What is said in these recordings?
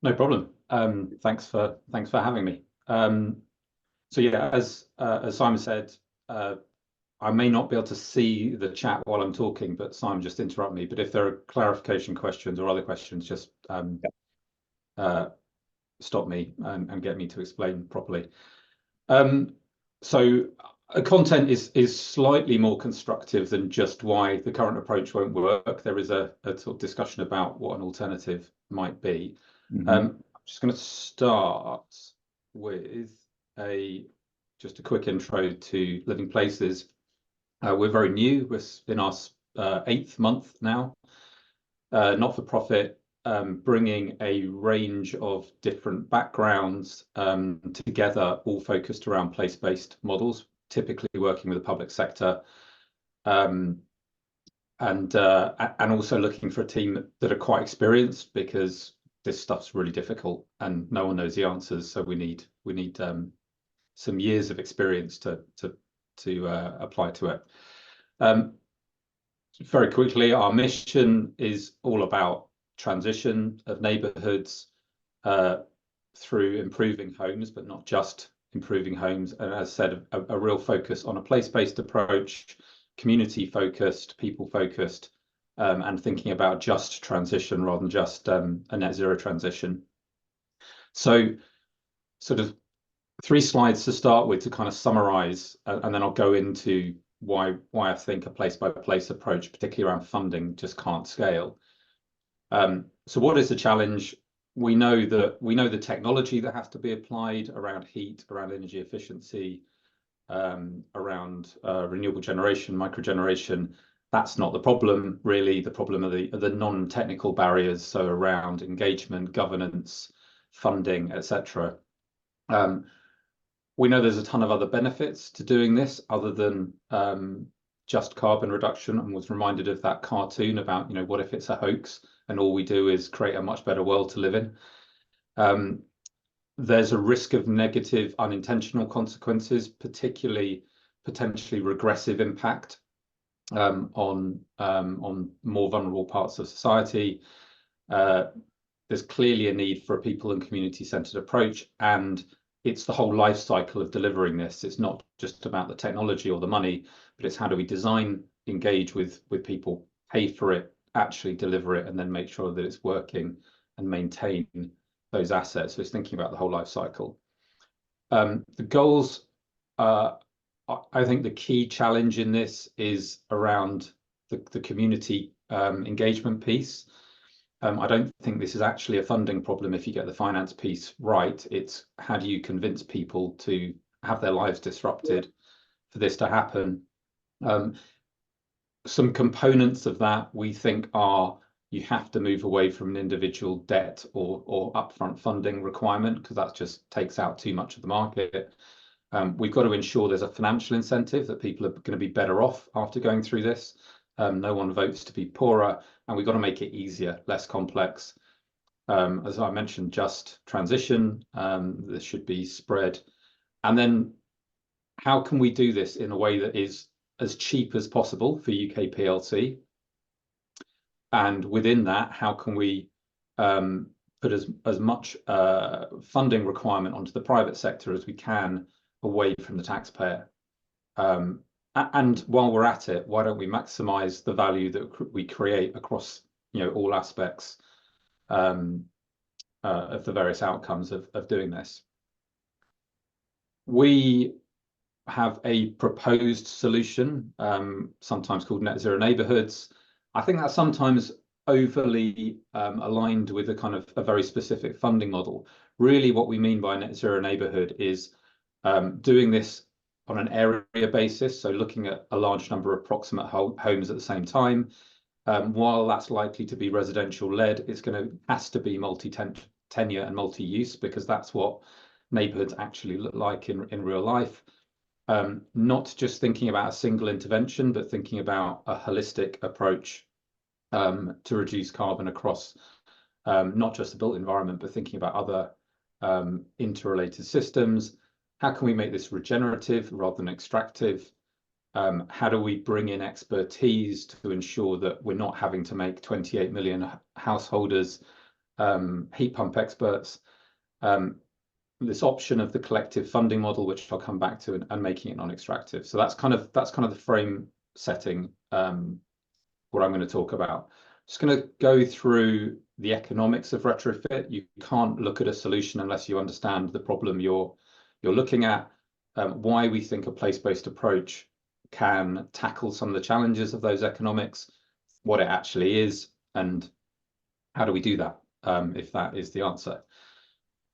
No problem. Thanks for having me. So yeah, as Simon said, I may not be able to see the chat while I'm talking, but Simon just interrupt me. But if there are clarification questions or other questions, just stop me and get me to explain properly. So content is slightly more constructive than just why the current approach won't work. There is a sort of discussion about what an alternative might be. I'm just going to start with just a quick intro to Living Places. We're very new. We're in our 8th month now, not for profit, bringing a range of different backgrounds together, all focused around place-based models, typically working with the public sector, and also looking for a team that are quite experienced, because this stuff's really difficult and no one knows the answers. So we need some years of experience to apply to it. Very quickly, our mission is all about transition of neighbourhoods through improving homes, but not just improving homes. And as I said, a real focus on a place-based approach, community-focused, people-focused, and thinking about just transition rather than just a net zero transition. So sort of 3 slides to start with to kind of summarize, and then I'll go into why I think a place-by-place approach, particularly around funding, just can't scale. So what is the challenge? We know the technology that has to be applied around heat, around energy efficiency, around renewable generation, microgeneration. That's not the problem, really. The problem are the non-technical barriers, so around engagement, governance, funding, etc. We know there's a ton of other benefits to doing this other than just carbon reduction, and was reminded of that cartoon about, what if it's a hoax and all we do is create a much better world to live in. There's a risk of negative unintentional consequences, particularly potentially regressive impact on more vulnerable parts of society. There's clearly a need for a people and community-centered approach, and it's the whole life cycle of delivering this. It's not just about the technology or the money, but it's how do we design, engage with people, pay for it, actually deliver it, and then make sure that it's working and maintain those assets. So it's thinking about the whole life cycle. The goals, I think the key challenge in this is around the community engagement piece. I don't think this is actually a funding problem if you get the finance piece right. It's how do you convince people to have their lives disrupted for this to happen. Some components of that we think are you have to move away from an individual debt or upfront funding requirement, because that just takes out too much of the market. We've got to ensure there's a financial incentive that people are going to be better off after going through this. No one votes to be poorer, and we've got to make it easier, less complex. As I mentioned, just transition. This should be spread. And then how can we do this in a way that is as cheap as possible for UK PLC? And within that, how can we put as much funding requirement onto the private sector as we can away from the taxpayer? And while we're at it, why don't we maximize the value that we create across all aspects of the various outcomes of doing this? We have a proposed solution, sometimes called net zero neighbourhoods. I think that's sometimes overly aligned with a kind of a very specific funding model. Really, what we mean by net zero neighbourhood is doing this on an area basis, so looking at a large number of proximate homes at the same time. While that's likely to be residential led, it's has to be multi-tenure and multi-use, because that's what neighbourhoods actually look like in real life. Not just thinking about a single intervention, but thinking about a holistic approach to reduce carbon across not just the built environment, but thinking about other interrelated systems. How can we make this regenerative rather than extractive? How do we bring in expertise to ensure that we're not having to make 28 million householders heat pump experts, this option of the collective funding model, which I'll come back to, and making it non-extractive. So that's kind of the frame setting, what I'm going to talk about. Just going to go through the economics of retrofit. You can't look at a solution unless you understand the problem you're looking at, why we think a place-based approach can tackle some of the challenges of those economics, what it actually is, and how do we do that, if that is the answer.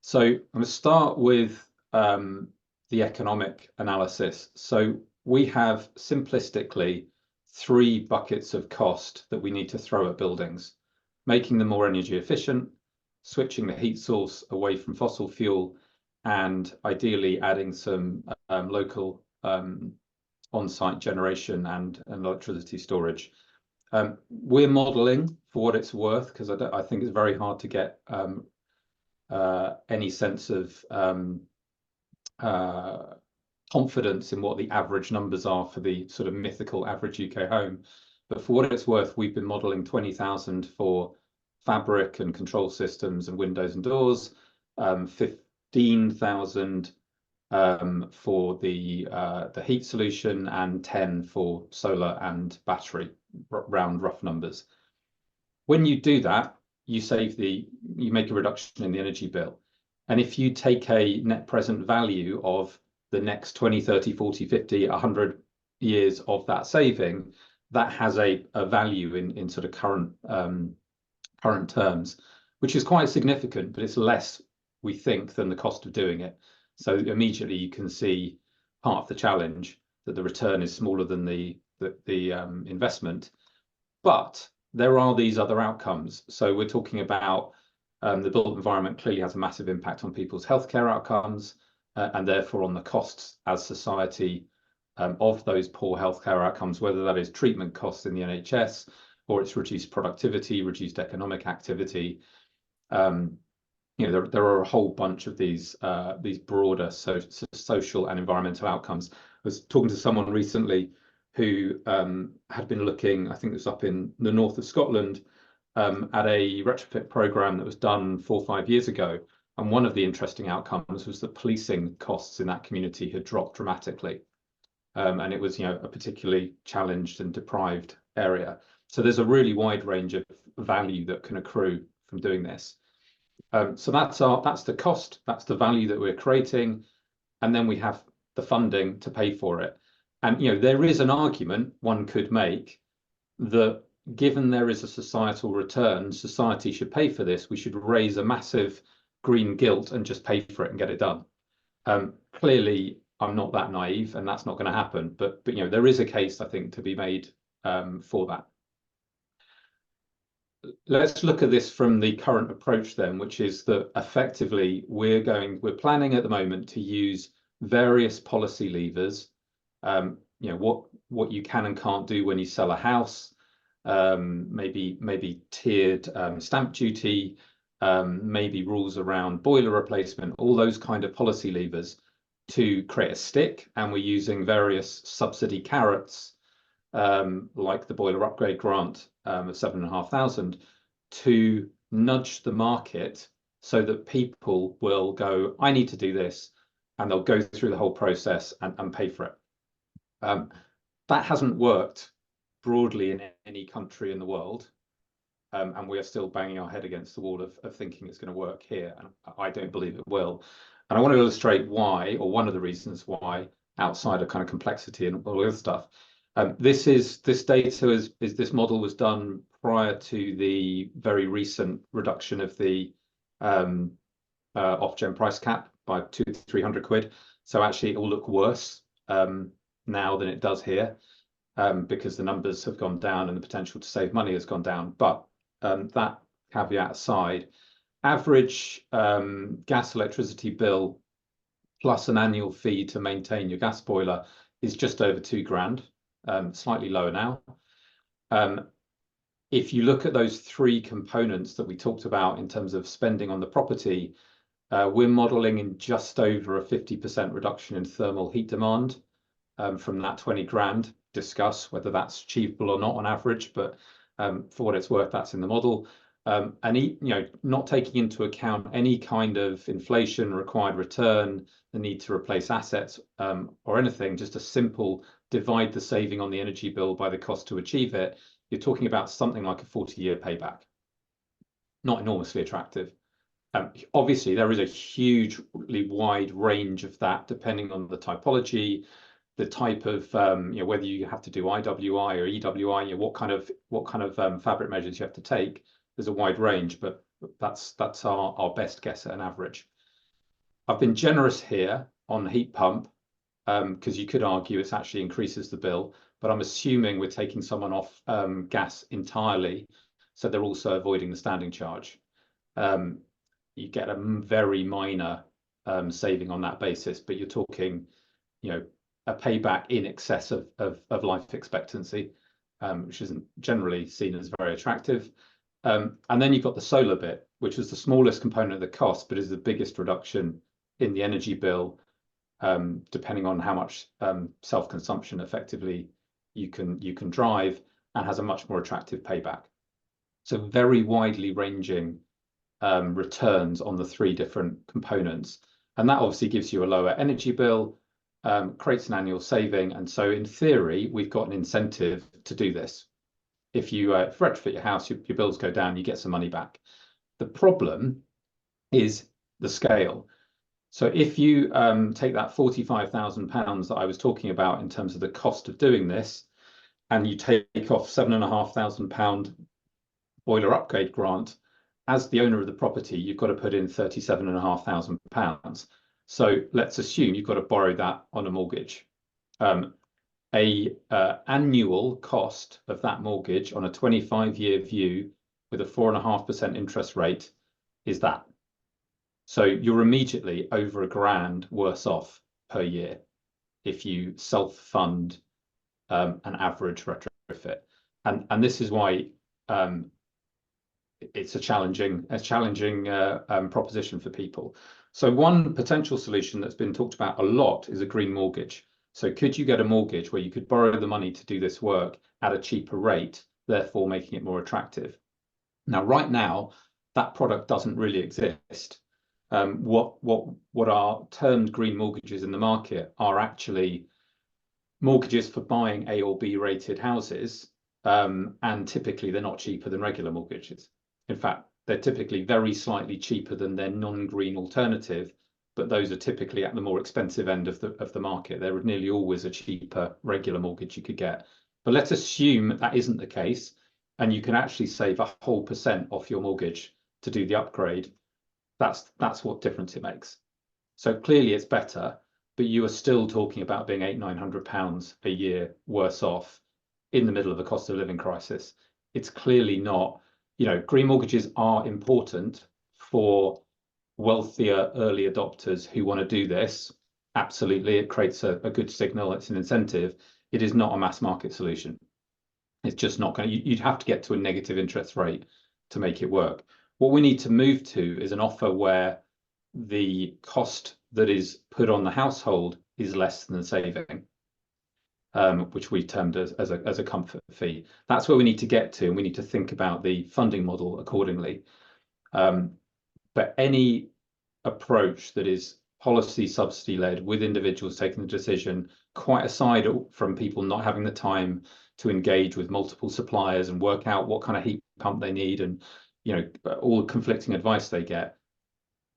So I'm going to start with the economic analysis. So we have simplistically 3 buckets of cost that we need to throw at buildings: making them more energy efficient, switching the heat source away from fossil fuel, and ideally adding some local on-site generation and electricity storage. We're modelling, for what it's worth, because I think it's very hard to get any sense of confidence in what the average numbers are for the sort of mythical average UK home. But for what it's worth, we've been modelling 20,000 for fabric and control systems and windows and doors, 15,000 for the heat solution, and 10 for solar and battery, round rough numbers. When you do that, you make a reduction in the energy bill. And if you take a net present value of the next 20, 30, 40, 50, 100 years of that saving, that has a value in sort of current terms, which is quite significant, but it's less, we think, than the cost of doing it. So immediately you can see part of the challenge, that the return is smaller than the investment. But there are these other outcomes. So we're talking about the built environment clearly has a massive impact on people's healthcare outcomes, and therefore on the costs as society of those poor healthcare outcomes, whether that is treatment costs in the NHS, or it's reduced productivity, reduced economic activity. There are a whole bunch of these broader social and environmental outcomes. I was talking to someone recently who had been looking, I think it was up in the north of Scotland, at a retrofit program that was done 4 or 5 years ago. And one of the interesting outcomes was that policing costs in that community had dropped dramatically. And it was, a particularly challenged and deprived area. So there's a really wide range of value that can accrue from doing this. So that's the cost, that's the value that we're creating. And then we have the funding to pay for it. And, there is an argument one could make that given there is a societal return, society should pay for this. We should raise a massive green gilt and just pay for it and get it done. Clearly, I'm not that naive, and that's not going to happen. But there is a case, I think, to be made for that. Let's look at this from the current approach then, which is that effectively we're planning at the moment to use various policy levers. What you can and can't do when you sell a house, maybe tiered stamp duty, maybe rules around boiler replacement, all those kind of policy levers to create a stick. And we're using various subsidy carrots, like the boiler upgrade grant of 7,500, to nudge the market so that people will go, I need to do this, and they'll go through the whole process and pay for it. That hasn't worked broadly in any country in the world, and we are still banging our head against the wall of thinking it's going to work here, and I don't believe it will. And I want to illustrate why, or one of the reasons why, outside of kind of complexity and all the other stuff. This model was done prior to the very recent reduction of the off-gen price cap by 200-300 quid. So actually it will look worse now than it does here, because the numbers have gone down and the potential to save money has gone down. But that caveat aside, average gas electricity bill plus an annual fee to maintain your gas boiler is just over £2,000. Slightly lower now. If you look at those 3 components that we talked about in terms of spending on the property, we're modelling in just over a 50% reduction in thermal heat demand from that 20 grand. Discuss whether that's achievable or not on average, but for what it's worth, that's in the model. not taking into account any kind of inflation, required return, the need to replace assets, or anything, just a simple divide the saving on the energy bill by the cost to achieve it, you're talking about something like a 40-year payback. Not enormously attractive. Obviously, there is a hugely wide range of that, depending on the typology, the type of whether you have to do IWI or EWI, what kind of fabric measures you have to take. There's a wide range, but that's our best guess at an average. I've been generous here on the heat pump because you could argue it actually increases the bill, but I'm assuming we're taking someone off gas entirely, so they're also avoiding the standing charge. You get a very minor saving on that basis, but you're talking, a payback in excess of life expectancy, which isn't generally seen as very attractive. And then you've got the solar bit, which is the smallest component of the cost, but is the biggest reduction in the energy bill, depending on how much self-consumption effectively you can drive, and has a much more attractive payback. So very widely ranging returns on the three different components, and that obviously gives you a lower energy bill, creates an annual saving, and so in theory we've got an incentive to do this. If you retrofit your house, your bills go down, you get some money back. The problem is the scale. So if you take that £45,000 that I was talking about in terms of the cost of doing this, and you take off £7,500 boiler upgrade grant, as the owner of the property, you've got to put in £37,500. So let's assume you've got to borrow that on a mortgage. Annual cost of that mortgage on a 25-year view with a 4.5% interest rate is that. So you're immediately over £1,000 worse off per year if you self-fund an average retrofit. And this is why it's a challenging proposition for people. So one potential solution that's been talked about a lot is a green mortgage. So could you get a mortgage where you could borrow the money to do this work at a cheaper rate, therefore making it more attractive? Now, right now, that product doesn't really exist. What are termed green mortgages in the market are actually mortgages for buying A or B rated houses, and typically they're not cheaper than regular mortgages. In fact, they're typically very slightly cheaper than their non-green alternative, but those are typically at the more expensive end of the market. There are nearly always a cheaper regular mortgage you could get. But let's assume that isn't the case, and you can actually save a whole % off your mortgage to do the upgrade. That's what difference it makes. So clearly it's better, but you are still talking about being £800-900 a year worse off in the middle of a cost of living crisis. It's clearly not. Green mortgages are important for wealthier early adopters who want to do this. Absolutely, it creates a good signal. It's an incentive. It is not a mass market solution. It's just not going to. You'd have to get to a negative interest rate to make it work. What we need to move to is an offer where the cost that is put on the household is less than the saving, which we termed as a comfort fee. That's where we need to get to, and we need to think about the funding model accordingly. But any approach that is policy subsidy led with individuals taking the decision, quite aside from people not having the time to engage with multiple suppliers and work out what kind of heat pump they need, and all the conflicting advice they get,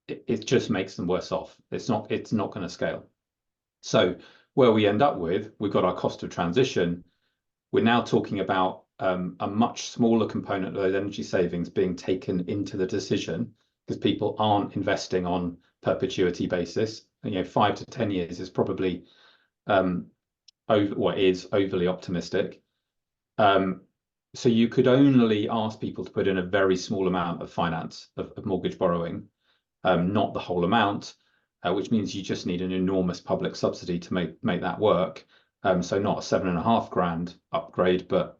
it just makes them worse off. It's not going to scale. So where we end up with, we've got our cost of transition. We're now talking about a much smaller component of those energy savings being taken into the decision, because people aren't investing on perpetuity basis. 5 to 10 years is probably is overly optimistic. So you could only ask people to put in a very small amount of finance of mortgage borrowing, not the whole amount, which means you just need an enormous public subsidy to make that work. So not a £7,500 upgrade, but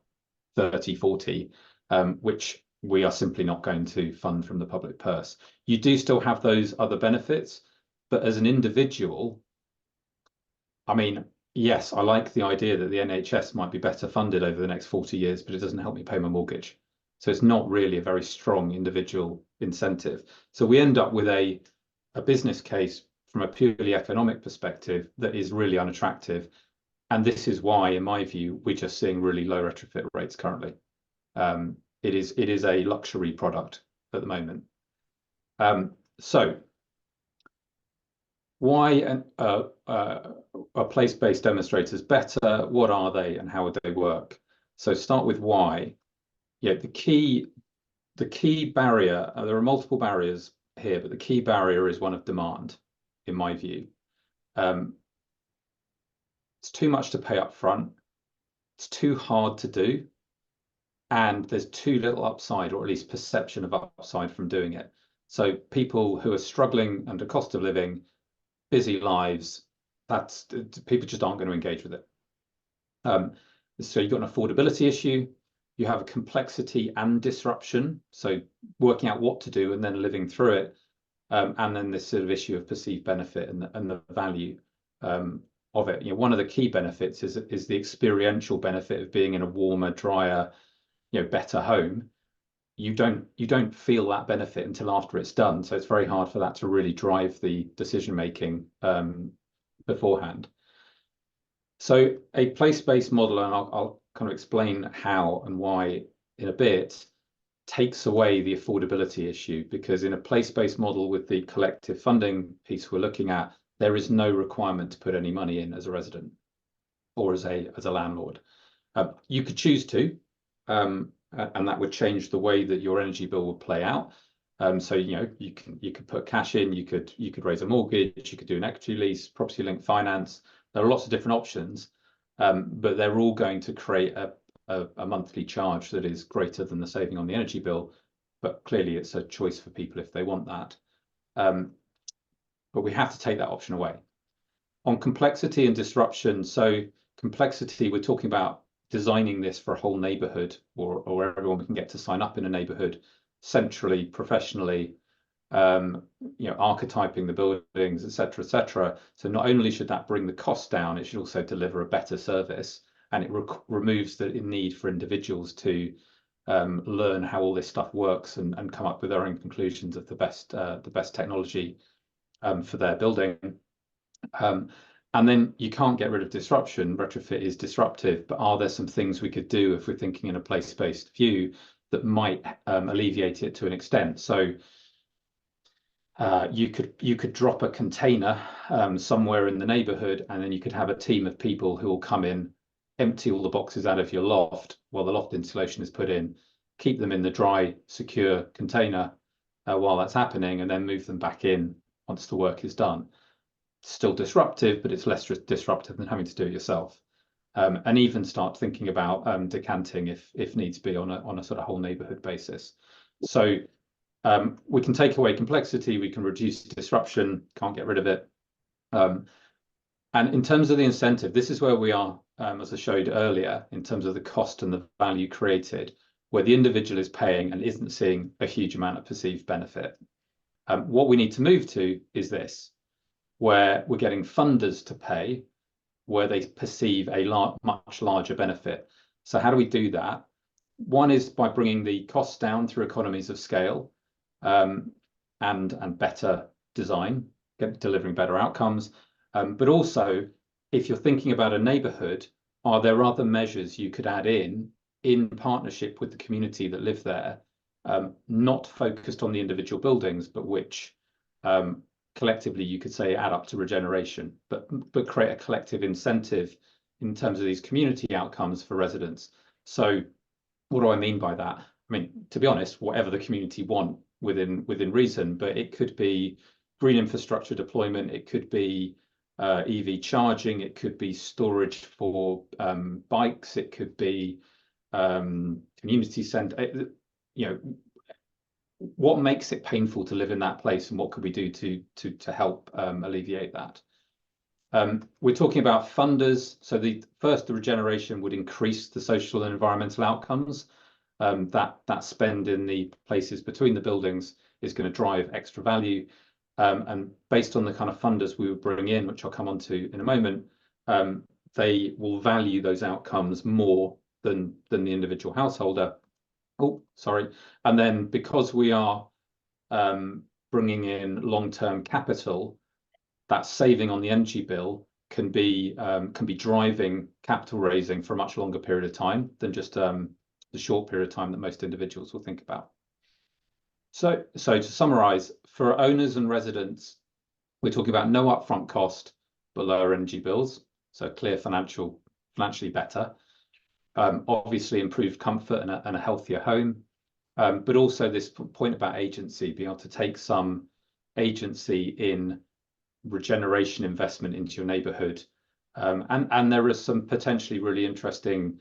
30, 40, which we are simply not going to fund from the public purse. You do still have those other benefits, but as an individual, I mean, yes, I like the idea that the NHS might be better funded over the next 40 years, but it doesn't help me pay my mortgage. So it's not really a very strong individual incentive. So we end up with a business case from a purely economic perspective that is really unattractive. And this is why, in my view, we're just seeing really low retrofit rates currently. It is a luxury product at the moment. So why are place-based demonstrators better? What are they, and how would they work? So start with why. Yeah, the key barrier. There are multiple barriers here, but the key barrier is one of demand, in my view. It's too much to pay up front. It's too hard to do, and there's too little upside, or at least perception of upside from doing it. So people who are struggling under cost of living, busy lives, people just aren't going to engage with it. So you've got an affordability issue, you have a complexity and disruption, so working out what to do and then living through it, and then this sort of issue of perceived benefit and the value of it. You know, one of the key benefits is the experiential benefit of being in a warmer, drier, better home. You don't feel that benefit until after it's done, so it's very hard for that to really drive the decision making beforehand. So a place-based model, and I'll kind of explain how and why in a bit, takes away the affordability issue, because in a place-based model with the collective funding piece we're looking at, there is no requirement to put any money in as a resident or as a landlord. You could choose to, and that would change the way that your energy bill would play out. So you could put cash in, you could raise a mortgage, you could do an equity lease, property linked finance. There are lots of different options, but they're all going to create a monthly charge that is greater than the saving on the energy bill. But clearly, it's a choice for people if they want that. But we have to take that option away. On complexity and disruption, so complexity, we're talking about designing this for a whole neighbourhood, or everyone can get to sign up in a neighbourhood centrally, professionally, archetyping the buildings, etc., etc. So not only should that bring the cost down, it should also deliver a better service, and it removes the need for individuals to learn how all this stuff works and come up with their own conclusions of the best technology for their building. And then you can't get rid of disruption. Retrofit is disruptive, but are there some things we could do if we're thinking in a place-based view that might alleviate it to an extent? So you could drop a container somewhere in the neighbourhood, and then you could have a team of people who will come in, empty all the boxes out of your loft while the loft insulation is put in, keep them in the dry, secure container while that's happening, and then move them back in once the work is done. Still disruptive, but it's less disruptive than having to do it yourself. And even start thinking about decanting if needs be on a sort of whole neighbourhood basis. So we can take away complexity, we can reduce disruption, can't get rid of it. And in terms of the incentive, this is where we are, as I showed earlier, in terms of the cost and the value created, where the individual is paying and isn't seeing a huge amount of perceived benefit. What we need to move to is this, where we're getting funders to pay, where they perceive a much larger benefit. So how do we do that? One is by bringing the costs down through economies of scale and better design, delivering better outcomes. But also, if you're thinking about a neighbourhood, are there other measures you could add in partnership with the community that live there, not focused on the individual buildings, but which collectively you could say add up to regeneration, but create a collective incentive in terms of these community outcomes for residents. So what do I mean by that? I mean, to be honest, whatever the community want within reason, but it could be green infrastructure deployment, it could be EV charging, it could be storage for bikes, it could be community centre, what makes it painful to live in that place, and what could we do to help alleviate that? We're talking about funders. So the regeneration would increase the social and environmental outcomes. That spend in the places between the buildings is going to drive extra value. And based on the kind of funders we would bring in, which I'll come on to in a moment, they will value those outcomes more than the individual householder. Oh, sorry. And then because we are bringing in long-term capital, that saving on the energy bill can be driving capital raising for a much longer period of time than just the short period of time that most individuals will think about. So to summarize, for owners and residents, we're talking about no upfront cost, but lower energy bills. So clear financially better. Obviously improved comfort and a healthier home. But also this point about agency, being able to take some agency in regeneration investment into your neighbourhood. And there are some potentially really interesting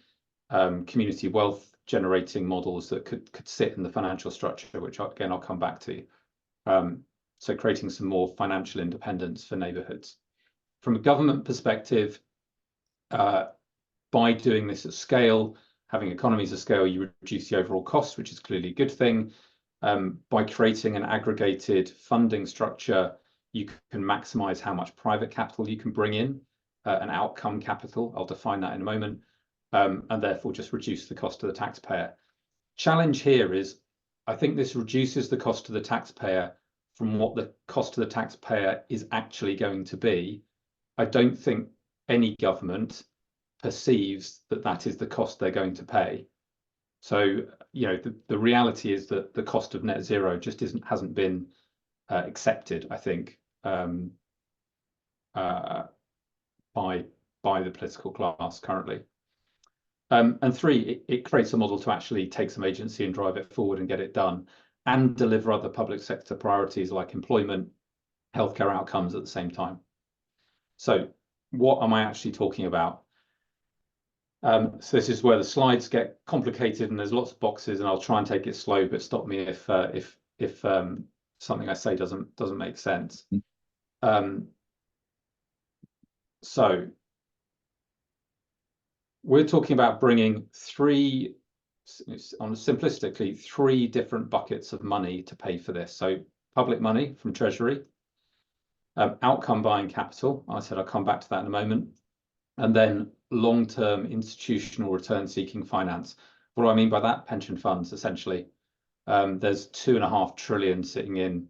community wealth generating models that could sit in the financial structure, which again, I'll come back to. So creating some more financial independence for neighbourhoods. From a government perspective, by doing this at scale, having economies of scale, you reduce the overall cost, which is clearly a good thing. By creating an aggregated funding structure, you can maximize how much private capital you can bring in, an outcome capital. I'll define that in a moment, and therefore just reduce the cost to the taxpayer. Challenge here is, I think this reduces the cost to the taxpayer from what the cost to the taxpayer is actually going to be. I don't think any government perceives that that is the cost they're going to pay. So, you know, the reality is that the cost of net zero just hasn't been accepted, I think, by the political class currently. And three, it creates a model to actually take some agency and drive it forward and get it done, and deliver other public sector priorities like employment, healthcare outcomes at the same time. So what am I actually talking about? So this is where the slides get complicated and there's lots of boxes, and I'll try and take it slow, but stop me if something I say doesn't make sense. So we're talking about bringing simplistically, three different buckets of money to pay for this. So public money from Treasury, outcome buying capital. I said I'll come back to that in a moment. And then long-term institutional return-seeking finance. What do I mean by that? Pension funds, essentially. There's 2.5 trillion sitting in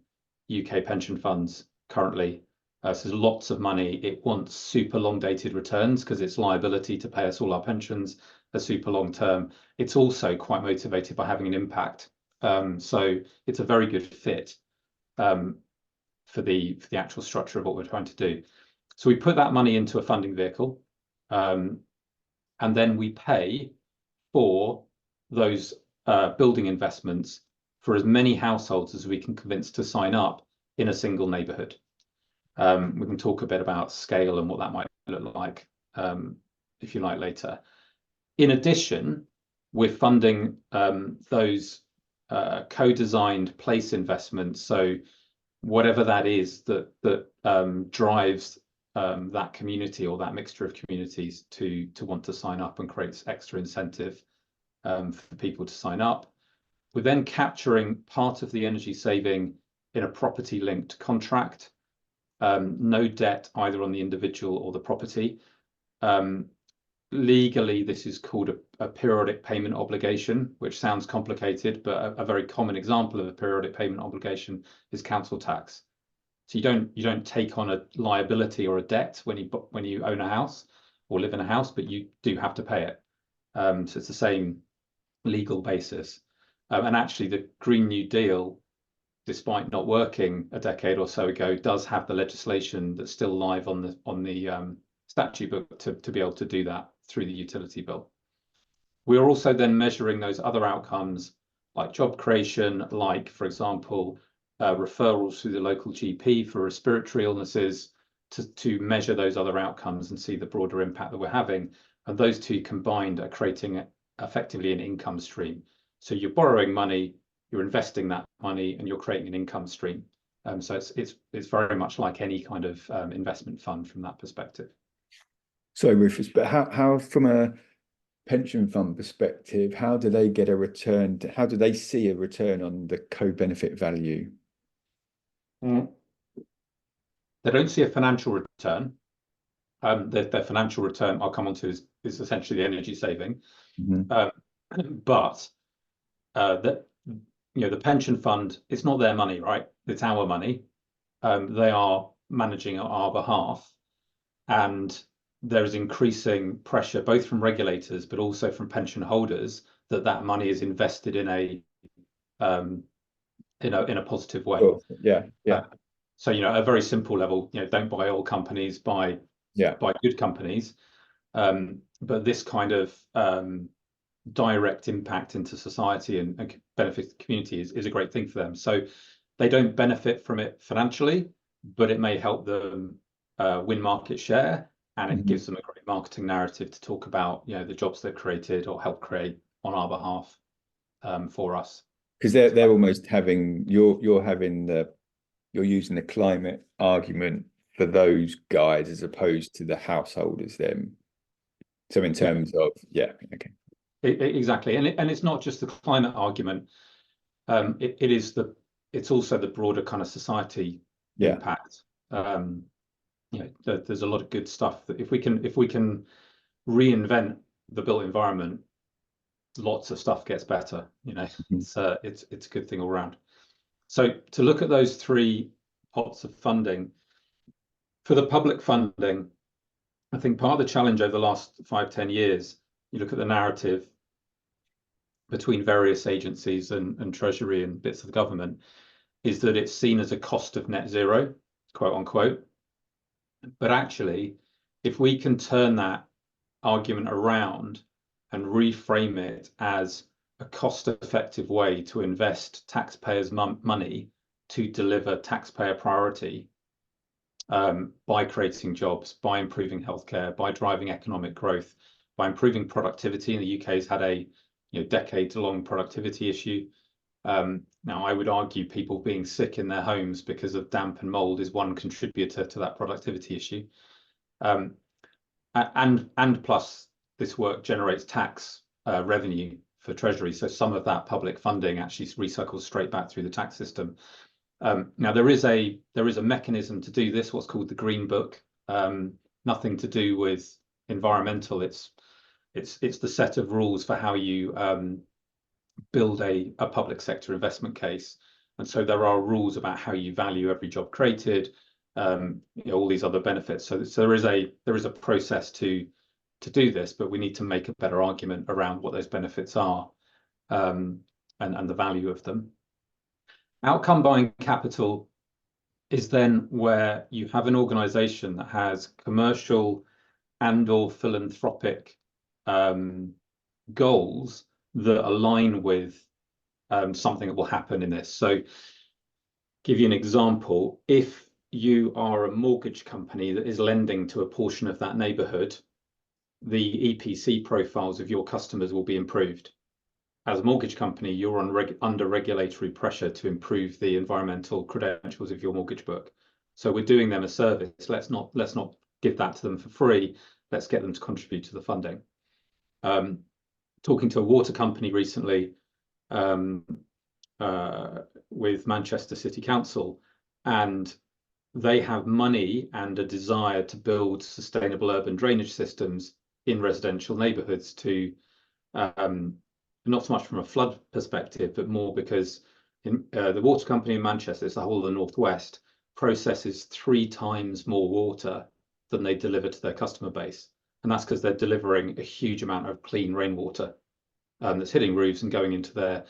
UK pension funds currently. So there's lots of money. It wants super long-dated returns because its liability to pay us all our pensions are super long-term. It's also quite motivated by having an impact. So it's a very good fit for the actual structure of what we're trying to do. So we put that money into a funding vehicle. And then we pay for those building investments for as many households as we can convince to sign up in a single neighbourhood. We can talk a bit about scale and what that might look like, if you like, later. In addition, we're funding those co-designed place investments. So whatever that is that drives that community or that mixture of communities to want to sign up and creates extra incentive for people to sign up. We're then capturing part of the energy saving in a property linked contract, no debt either on the individual or the property. Legally, this is called a periodic payment obligation, which sounds complicated, but a very common example of a periodic payment obligation is council tax. So you don't take on a liability or a debt when you own a house or live in a house, but you do have to pay it. So it's the same legal basis. And actually, the Green New Deal, despite not working a decade or so ago, does have the legislation that's still live on the statute book to be able to do that through the utility bill. We're also then measuring those other outcomes like job creation, like, for example, referrals through the local GP for respiratory illnesses to measure those other outcomes and see the broader impact that we're having. And those two combined are creating effectively an income stream. So you're borrowing money, you're investing that money, and you're creating an income stream. So it's very much like any kind of investment fund from that perspective. So Rufus, but how from a pension fund perspective, how do they get a return? How do they see a return on the co-benefit value? They don't see a financial return. Their financial return, I'll come on to, is essentially the energy saving. But that the pension fund, it's not their money, right? It's our money. They are managing on our behalf, and there is increasing pressure both from regulators but also from pension holders that money is invested in a in a positive way. Sure. Yeah. Yeah. So a very simple level, don't buy oil companies, buy good companies. But this kind of direct impact into society and benefit the community is a great thing for them. So they don't benefit from it financially, but it may help them win market share, and it gives them a great marketing narrative to talk about the jobs they've created or helped create on our behalf for us. Because they're almost having you're using the climate argument for those guys as opposed to the householders then. So in terms of okay. Exactly, and it's not just the climate argument. It's also the broader kind of society impact. There's a lot of good stuff that if we can reinvent the built environment, lots of stuff gets better. It's a good thing all around. So to look at those three pots of funding, for the public funding, I think part of the challenge over the last 5-10 years, you look at the narrative between various agencies and Treasury and bits of the government, is that it's seen as a cost of net zero, quote unquote. But actually, if we can turn that argument around and reframe it as a cost-effective way to invest taxpayers' money to deliver taxpayer priority, by creating jobs, by improving healthcare, by driving economic growth, by improving productivity. And the UK has had a decades-long productivity issue. Now, I would argue people being sick in their homes because of damp and mold is one contributor to that productivity issue. And plus, this work generates tax revenue for Treasury. So some of that public funding actually recycles straight back through the tax system. Now there is a mechanism to do this, what's called the Green Book. Nothing to do with environmental. It's the set of rules for how you build a public sector investment case. And so there are rules about how you value every job created, all these other benefits. So there is a process to do this, but we need to make a better argument around what those benefits are, and the value of them. Outcome buying capital is then where you have an organization that has commercial and/or philanthropic goals that align with something that will happen in this. So, give you an example. If you are a mortgage company that is lending to a portion of that neighbourhood, the EPC profiles of your customers will be improved. As a mortgage company, you're under regulatory pressure to improve the environmental credentials of your mortgage book. So we're doing them a service. Let's not give that to them for free. Let's get them to contribute to the funding. Talking to a water company recently, with Manchester City Council, and they have money and a desire to build sustainable urban drainage systems in residential neighbourhoods to not so much from a flood perspective, but more because the water company in Manchester, it's the whole of the northwest, processes 3 times more water than they deliver to their customer base. And that's because they're delivering a huge amount of clean rainwater that's hitting roofs and going into their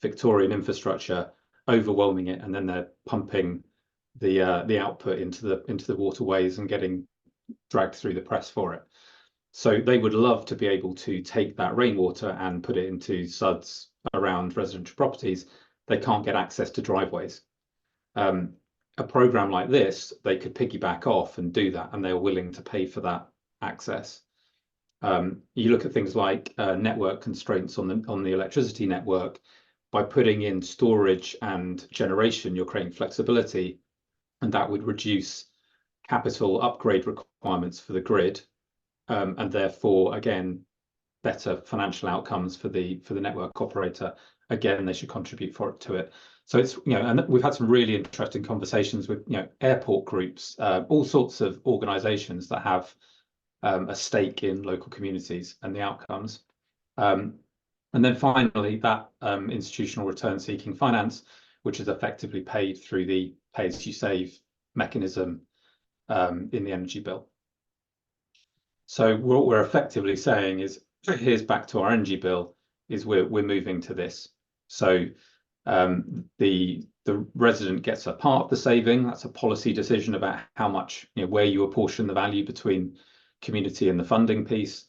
Victorian infrastructure, overwhelming it, and then they're pumping the output into the waterways and getting dragged through the press for it. So they would love to be able to take that rainwater and put it into suds around residential properties. They can't get access to driveways. A program like this, they could piggyback off and do that, and they're willing to pay for that access. You look at things like network constraints on the electricity network. By putting in storage and generation, you're creating flexibility, and that would reduce capital upgrade requirements for the grid. And therefore, again, better financial outcomes for the network operator. Again, they should contribute to it. So it's and we've had some really interesting conversations with airport groups, all sorts of organisations that have a stake in local communities and the outcomes. And And then finally, that institutional return-seeking finance, which is effectively paid through the pay-as-you-save mechanism in the energy bill. So what we're effectively saying is, here's back to our energy bill, is we're moving to this. So the resident gets a part of the saving. That's a policy decision about how much, where you apportion the value between community and the funding piece.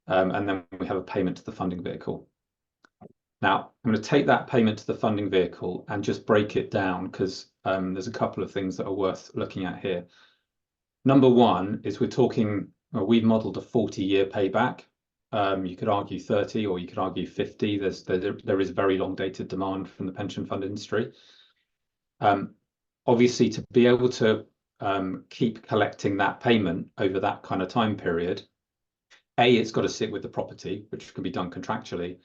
And then we have a payment to the funding vehicle. Now, I'm going to take that payment to the funding vehicle and just break it down, because there's a couple of things that are worth looking at here. Number one is we've modeled a 40-year payback. You could argue 30, or you could argue 50. There is very long dated demand from the pension fund industry. Obviously, to be able to keep collecting that payment over that kind of time period, A, it's got to sit with the property, which can be done contractually,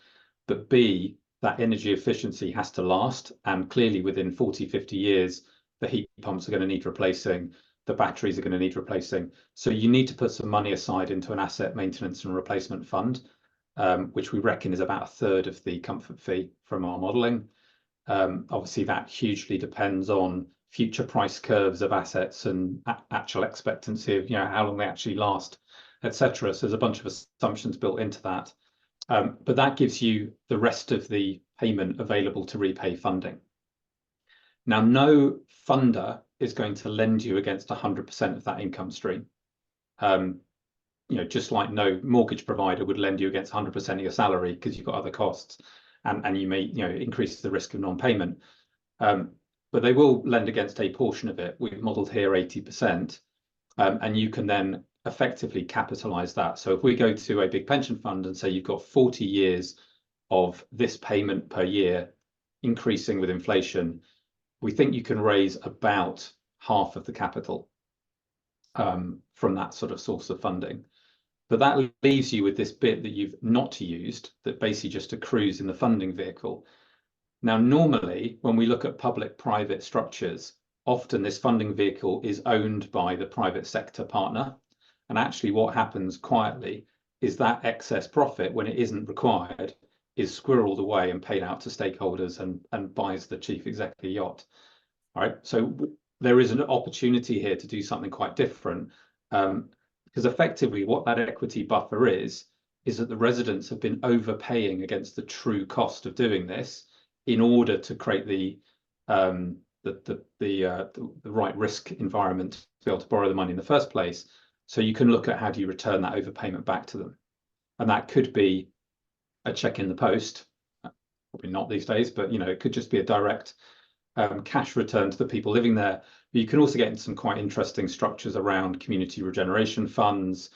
but B, that energy efficiency has to last. And clearly within 40, 50 years, the heat pumps are going to need replacing, the batteries are going to need replacing. So you need to put some money aside into an asset maintenance and replacement fund, which we reckon is about a third of the comfort fee from our modelling. Obviously, that hugely depends on future price curves of assets and actual expectancy of how long they actually last, etc. So there's a bunch of assumptions built into that. But that gives you the rest of the payment available to repay funding. Now, no funder is going to lend you against 100% of that income stream. Just like no mortgage provider would lend you against 100% of your salary, because you've got other costs, and you may increase the risk of non-payment. But they will lend against a portion of it. We've modelled here 80%, and you can then effectively capitalize that. So if we go to a big pension fund and say you've got 40 years of this payment per year increasing with inflation, we think you can raise about half of the capital from that sort of source of funding. But that leaves you with this bit that you've not used, that basically just accrues in the funding vehicle. Now, normally, when we look at public-private structures, often this funding vehicle is owned by the private sector partner. And actually what happens quietly is that excess profit, when it isn't required, is squirreled away and paid out to stakeholders and buys the chief executive yacht. All right, so there is an opportunity here to do something quite different, because effectively what that equity buffer is that the residents have been overpaying against the true cost of doing this in order to create the right risk environment to be able to borrow the money in the first place. So you can look at how do you return that overpayment back to them. And that could be a check in the post, probably not these days, but it could just be a direct cash return to the people living there. But you can also get into some quite interesting structures around community regeneration funds,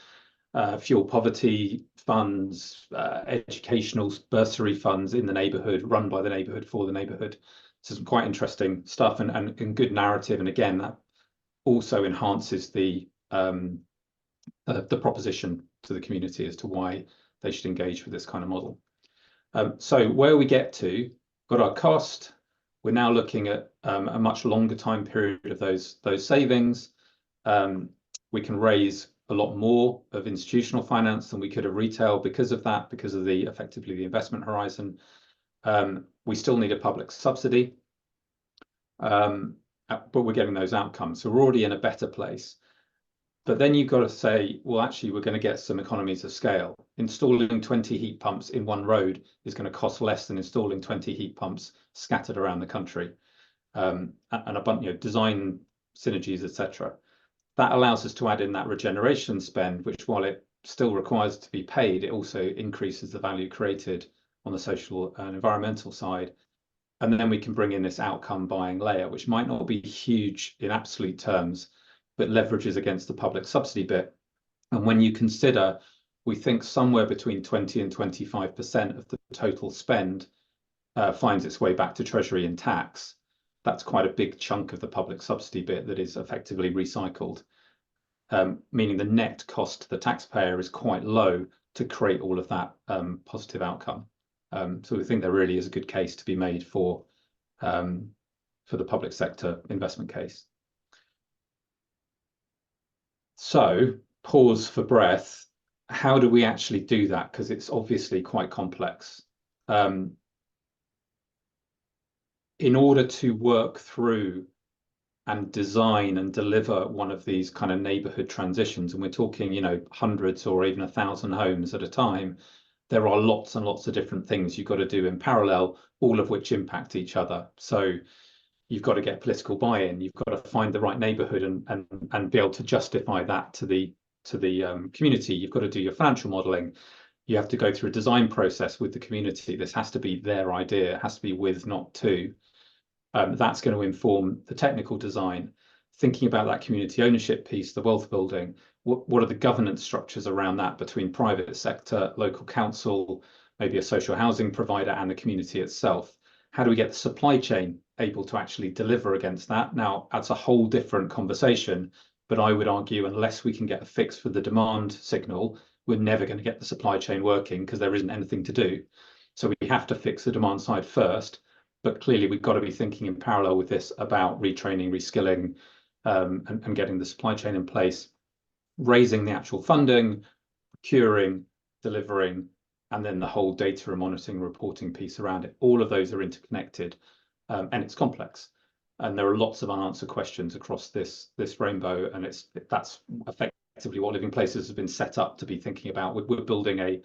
fuel poverty funds, educational bursary funds in the neighbourhood, run by the neighbourhood for the neighbourhood. So some quite interesting stuff and good narrative. And again, that also enhances the proposition to the community as to why they should engage with this kind of model. So where we get to, got our cost. We're now looking at a much longer time period of those savings. We can raise a lot more of institutional finance than we could of retail because of that, because of effectively the investment horizon. We still need a public subsidy, but we're getting those outcomes. So we're already in a better place. But then you've got to say, well, actually, we're going to get some economies of scale. Installing 20 heat pumps in one road is going to cost less than installing 20 heat pumps scattered around the country, and a bunch, design synergies, etc. That allows us to add in that regeneration spend, which, while it still requires to be paid, it also increases the value created on the social and environmental side. And then we can bring in this outcome buying layer, which might not be huge in absolute terms, but leverages against the public subsidy bit. And when you consider, we think somewhere between 20 and 25% of the total spend finds its way back to Treasury and tax. That's quite a big chunk of the public subsidy bit that is effectively recycled, meaning the net cost to the taxpayer is quite low to create all of that positive outcome. So we think there really is a good case to be made for the public sector investment case. So pause for breath. How do we actually do that? Because it's obviously quite complex. in order to work through and design and deliver one of these kind of neighborhood transitions, and we're talking, hundreds or even 1,000 homes at a time, there are lots and lots of different things you've got to do in parallel, all of which impact each other. So you've got to get political buy-in, you've got to find the right neighborhood and be able to justify that to the community. You've got to do your financial modeling. You have to go through a design process with the community. This has to be their idea. It has to be with, not to. That's going to inform the technical design, thinking about that community ownership piece, the wealth building. What are the governance structures around that between private sector, local council, maybe a social housing provider, and the community itself? How do we get the supply chain able to actually deliver against that? Now, that's a whole different conversation, but I would argue unless we can get a fix for the demand signal, we're never going to get the supply chain working because there isn't anything to do. So we have to fix the demand side first. But clearly, we've got to be thinking in parallel with this about retraining, reskilling, and getting the supply chain in place, raising the actual funding, procuring, delivering, and then the whole data and monitoring reporting piece around it. All of those are interconnected, and it's complex. And there are lots of unanswered questions across this rainbow, and that's effectively what Living Places has been set up to be thinking about. We're building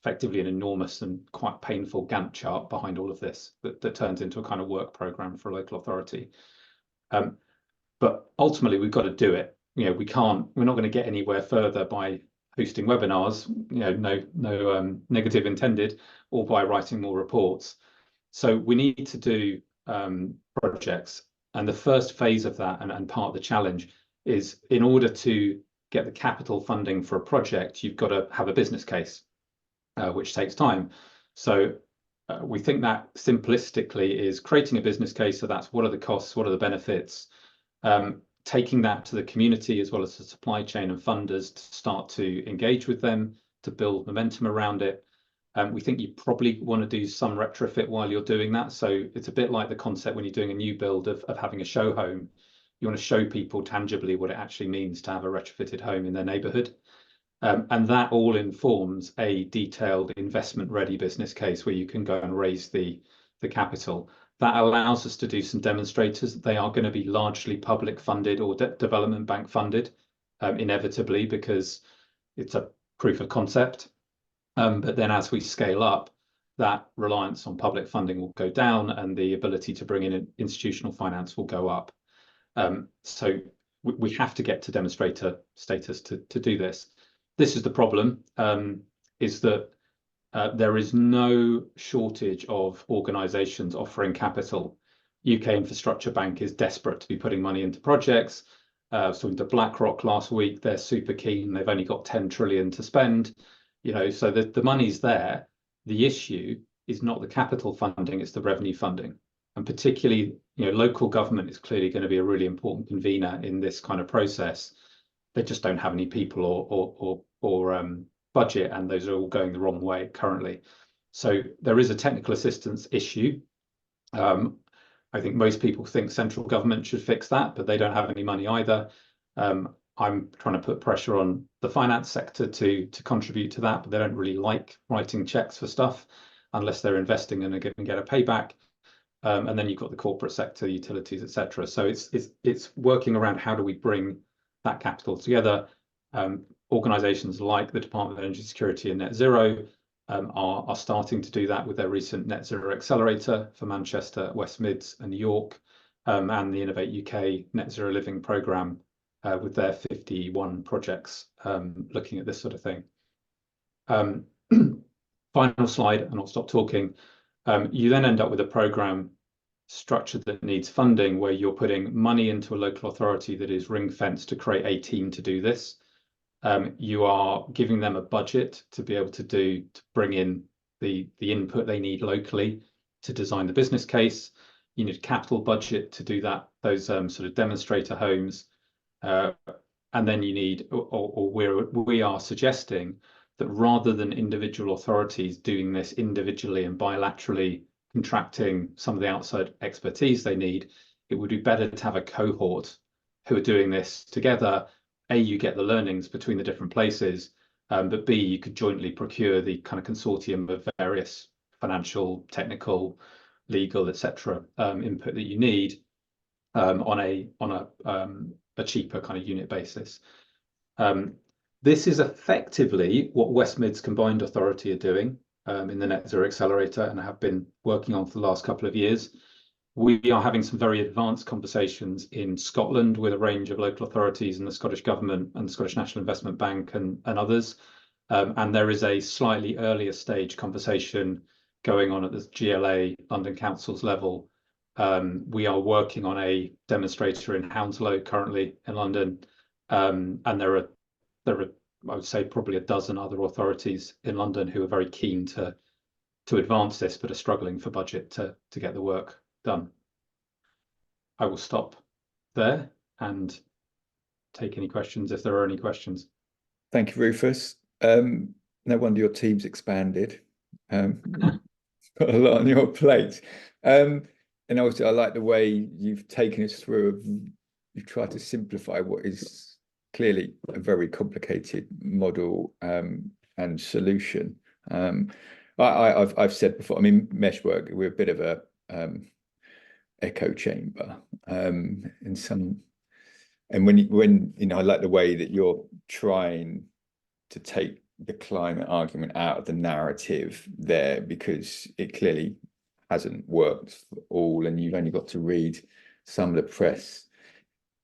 effectively an enormous and quite painful Gantt chart behind all of this that turns into a kind of work program for a local authority. But ultimately, we've got to do it. We're not going to get anywhere further by hosting webinars, no negative intended, or by writing more reports. So we need to do projects. And the first phase of that, and part of the challenge, is in order to get the capital funding for a project, you've got to have a business case. Which takes time. So we think that simplistically is creating a business case. So that's what are the costs, what are the benefits, taking that to the community as well as the supply chain and funders to start to engage with them, to build momentum around it. We think you probably want to do some retrofit while you're doing that. So it's a bit like the concept when you're doing a new build of having a show home. You want to show people tangibly what it actually means to have a retrofitted home in their neighborhood. And that all informs a detailed investment-ready business case where you can go and raise the capital. That allows us to do some demonstrators. They are going to be largely public funded or development bank funded, inevitably, because it's a proof of concept. But then as we scale up, that reliance on public funding will go down and the ability to bring in institutional finance will go up. So we have to get to demonstrator status to do this. This is the problem, is that there is no shortage of organisations offering capital. UK Infrastructure Bank is desperate to be putting money into projects. So to BlackRock last week, they're super keen. They've only got 10 trillion to spend. So the money's there. The issue is not the capital funding, it's the revenue funding. And particularly, local government is clearly going to be a really important convener in this kind of process. They just don't have any people or budget, and those are all going the wrong way currently. So there is a technical assistance issue. I think most people think central government should fix that, but they don't have any money either. I'm trying to put pressure on the finance sector to contribute to that, but they don't really like writing checks for stuff unless they're investing and are going to get a payback. And then you've got the corporate sector, utilities, etc. So it's working around how do we bring that capital together. Organisations like the Department of Energy Security and Net Zero are starting to do that with their recent Net Zero Accelerator for Manchester, West Mids and New York, and the Innovate UK Net Zero Living programme with their 51 projects looking at this sort of thing. Final slide, and I'll stop talking. You then end up with a programme structure that needs funding where you're putting money into a local authority that is ring-fenced to create a team to do this. You are giving them a budget to be able to bring in the input they need locally to design the business case. You need a capital budget to do that, those sort of demonstrator homes. And then you need, or we are suggesting that rather than individual authorities doing this individually and bilaterally contracting some of the outside expertise they need, it would be better to have a cohort who are doing this together. A, you get the learnings between the different places, but B, you could jointly procure the kind of consortium of various financial, technical, legal, etc. Input that you need on a cheaper kind of unit basis. This is effectively what West Mids Combined Authority are doing in the Net Zero Accelerator and have been working on for the last couple of years. We are having some very advanced conversations in Scotland with a range of local authorities and the Scottish Government and the Scottish National Investment Bank and others. And there is a slightly earlier stage conversation going on at the GLA London Council's level. We are working on a demonstrator in Hounslow currently in London, and there are I would say probably a dozen other authorities in London who are very keen to advance this, but are struggling for budget to get the work done. I will stop there and take any questions if there are any questions. Thank you, Rufus. No wonder your team's expanded. Got a lot on your plate. And also, I like the way you've taken us through. You've tried to simplify what is clearly a very complicated model and solution. I've said before, I mean, meshwork, we're a bit of a echo chamber in some, and when you know, I like the way that you're trying to take the climate argument out of the narrative there, because it clearly hasn't worked for all, and you've only got to read some of the press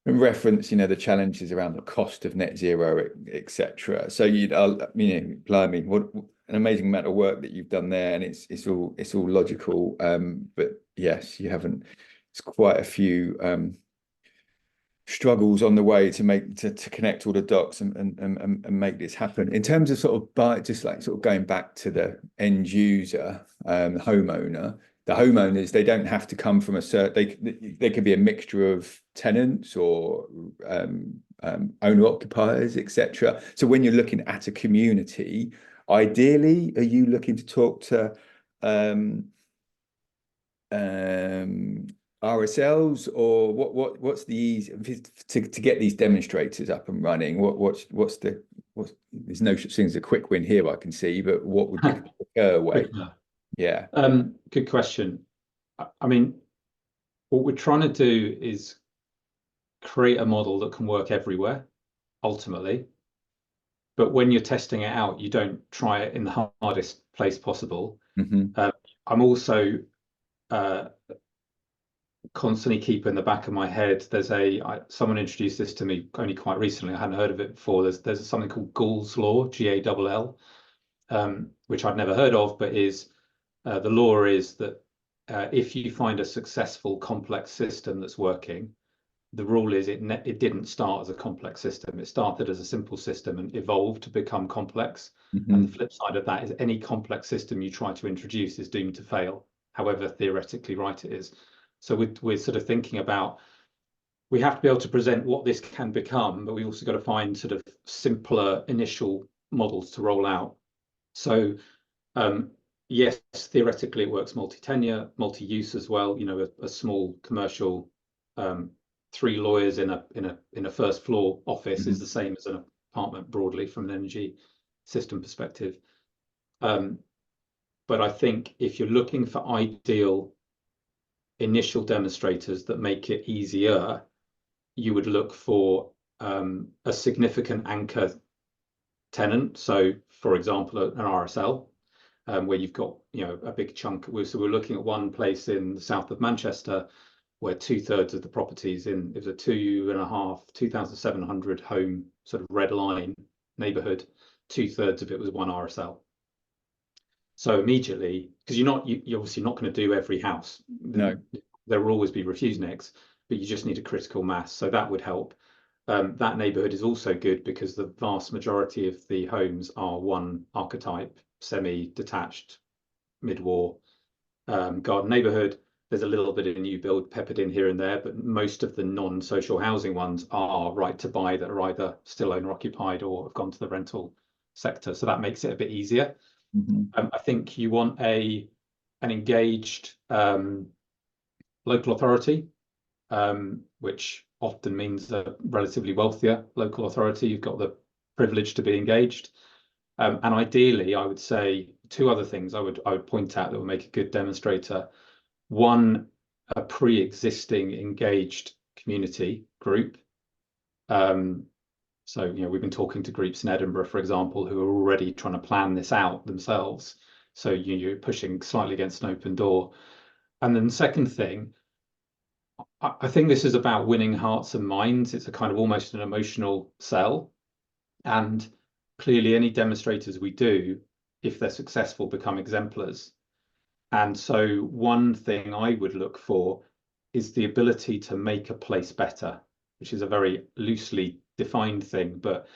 and reference, you know, the challenges around the cost of net zero, etc. So you know, blimey, what an amazing amount of work that you've done there, and it's all logical. But yes, you haven't. It's quite a few struggles on the way to connect all the dots and make this happen. In terms of sort of just like sort of going back to the end user, homeowner. The homeowners, they don't have to come from a certain, they could be a mixture of tenants or owner occupiers, etc. So when you're looking at a community, ideally, are you looking to talk to RSLs, or what's the easy to get these demonstrators up and running? What's there's no such thing as a quick win here, I can see, but what would be the quicker way? Yeah. Good question. I mean, what we're trying to do is create a model that can work everywhere, ultimately. But when you're testing it out, you don't try it in the hardest place possible. I'm also constantly keep in the back of my head, there's someone introduced this to me only quite recently. I hadn't heard of it before. There's something called Gall's law, Gall, which I'd never heard of, but is the law is that if you find a successful complex system that's working, the rule is it didn't start as a complex system. It started as a simple system and evolved to become complex. And the flip side of that is any complex system you try to introduce is doomed to fail, however theoretically right it is. So we're sort of thinking about, we have to be able to present what this can become, but we also got to find sort of simpler initial models to roll out. So yes, theoretically it works multi-tenure, multi-use as well. You know, a small commercial 3 lawyers in a first floor office is the same as an apartment broadly from an energy system perspective. But I think if you're looking for ideal initial demonstrators that make it easier, you would look for a significant anchor tenant. So, for example, an RSL, where you've got, you know, a big chunk. So we're looking at one place in the south of Manchester where 2/3 of the properties it was a 2,700 home sort of red line neighbourhood. 2/3 of it was one RSL. So immediately, because you're obviously not going to do every house. No, there will always be refuseniks, but you just need a critical mass. So that would help. That neighbourhood is also good because the vast majority of the homes are one archetype, semi-detached, mid-war garden neighbourhood. There's a little bit of new build peppered in here and there, but most of the non-social housing ones are right to buy that are either still owner occupied or have gone to the rental sector. So that makes it a bit easier. I think you want an engaged local authority, which often means a relatively wealthier local authority. You've got the privilege to be engaged. And ideally, I would say two other things I would point out that would make a good demonstrator. One, a pre-existing engaged community group. So, we've been talking to groups in Edinburgh, for example, who are already trying to plan this out themselves. So you're pushing slightly against an open door. And then the second thing, I think this is about winning hearts and minds. It's a kind of almost an emotional sell. And clearly any demonstrators we do, if they're successful, become exemplars. And so one thing I would look for is the ability to make a place better, which is a very loosely defined thing. But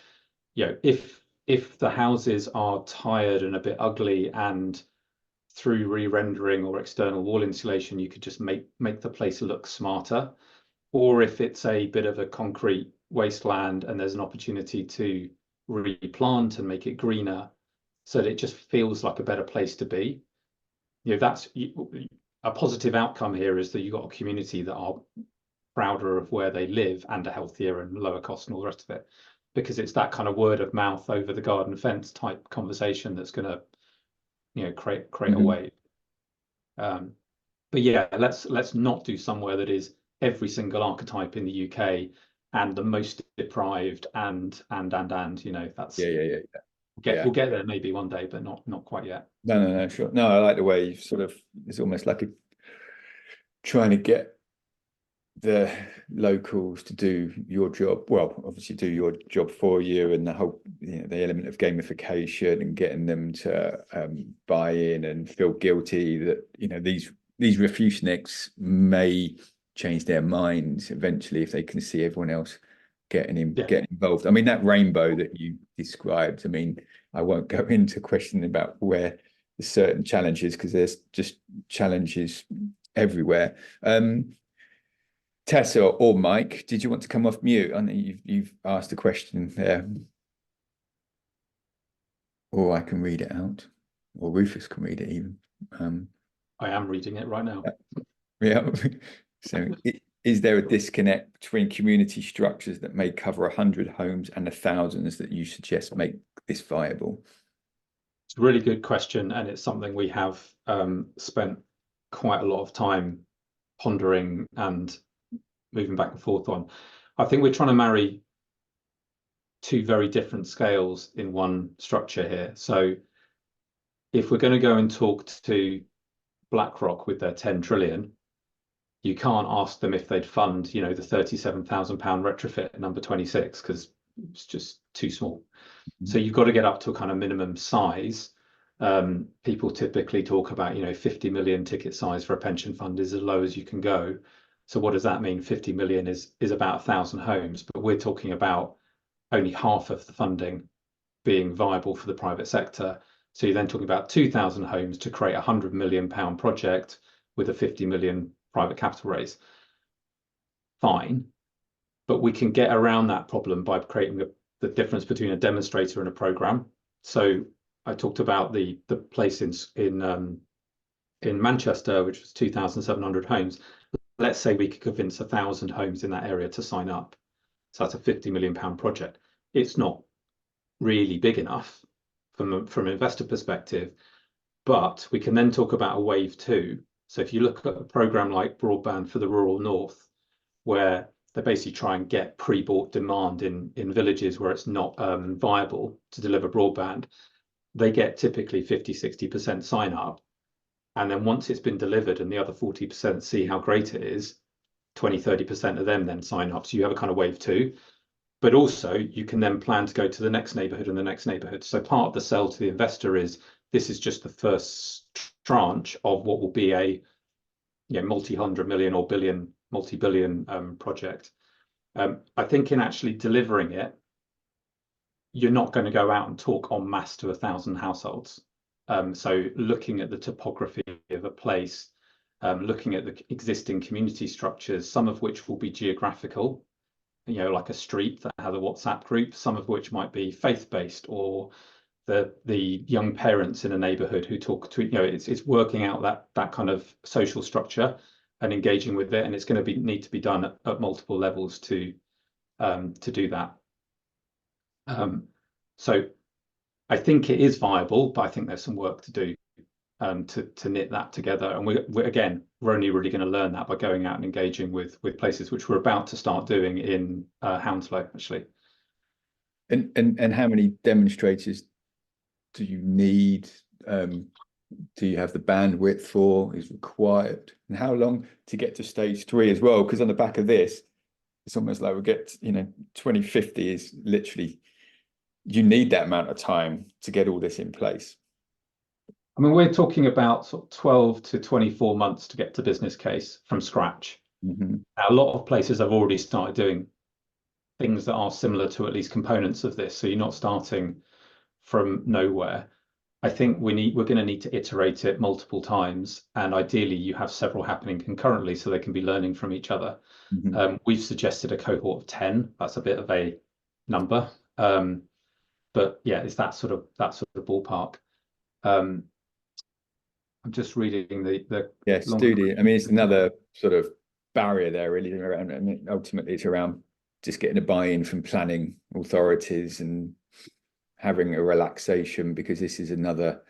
if the houses are tired and a bit ugly, and through re-rendering or external wall insulation, you could just make the place look smarter. Or if it's a bit of a concrete wasteland and there's an opportunity to replant and make it greener so that it just feels like a better place to be. That's a positive outcome here, is that you've got a community that are prouder of where they live and are healthier and lower cost and all the rest of it, because it's that kind of word of mouth over the garden fence type conversation that's going to create a wave. But yeah, let's not do somewhere that is every single archetype in the UK and the most deprived and that's we'll get there maybe one day, but not quite yet. No, sure. No, I like the way you sort of, it's almost like trying to get the locals to do your job, well, obviously do your job for you, and the whole the element of gamification and getting them to buy in and feel guilty that these refuseniks may change their minds eventually if they can see everyone else getting involved. I mean, that rainbow that you described, I mean, I won't go into questioning about where the certain challenges, because there's just challenges everywhere. Tessa or Mike, did you want to come off mute? I know you've asked a question there. Or I can read it out, or Rufus can read it even. I am reading it right now. Yeah. So is there a disconnect between community structures that may cover 100 homes and the thousands that you suggest make this viable? It's a really good question, and it's something we have spent quite a lot of time pondering and moving back and forth on. I think we're trying to marry two very different scales in one structure here. So if we're going to go and talk to BlackRock with their 10 trillion, you can't ask them if they'd fund, the £37,000 retrofit at number 26, because it's just too small. So you've got to get up to a kind of minimum size. People typically talk about, 50 million ticket size for a pension fund is as low as you can go. So what does that mean? 50 million is about 1,000 homes, but we're talking about only half of the funding being viable for the private sector. So you're then talking about 2,000 homes to create a £100 million project with a 50 million private capital raise. Fine, but we can get around that problem by creating the difference between a demonstrator and a program. So I talked about the place in Manchester, which was 2,700 homes. Let's say we could convince 1,000 homes in that area to sign up. So that's a £50 million project. It's not really big enough from an investor perspective, but we can then talk about a wave two. So if you look at a program like Broadband for the Rural North, where they basically try and get pre-bought demand in villages where it's not viable to deliver broadband, they get typically 50-60% sign up. And then once it's been delivered and the other 40% see how great it is, 20-30% of them then sign up. So you have a kind of wave two, but also you can then plan to go to the next neighborhood and the next neighborhood. So part of the sell to the investor is this is just the first tranche of what will be a multi-hundred million or multi-billion project. I think in actually delivering it, you're not going to go out and talk en masse to 1,000 households. So looking at the topography of a place, looking at the existing community structures, some of which will be geographical, like a street that has a WhatsApp group, some of which might be faith-based, or the young parents in a neighborhood who talk to, it's working out that kind of social structure and engaging with it, and it's going to need to be done at multiple levels to do that. So I think it is viable, but I think there's some work to do to knit that together. And we're only really going to learn that by going out and engaging with places, which we're about to start doing in Hounslow, actually. And how many demonstrators do you need? Do you have the bandwidth for is required? And how long to get to stage 3 as well? Because on the back of this, it's almost like we get, 2050 is literally, you need that amount of time to get all this in place. I mean, we're talking about sort of 12 to 24 months to get to business case from scratch. Mm-hmm. Now, a lot of places have already started doing things that are similar to at least components of this. So you're not starting from nowhere. I think we're going to need to iterate it multiple times, and ideally you have several happening concurrently so they can be learning from each other. Mm-hmm. We've suggested a cohort of 10. That's a bit of a number, but yeah, it's that sort of ballpark. I'm just reading the studio. I mean, it's another sort of barrier there, really. Around, I mean, ultimately, it's around just getting a buy-in from planning authorities and having a relaxation, because this is another,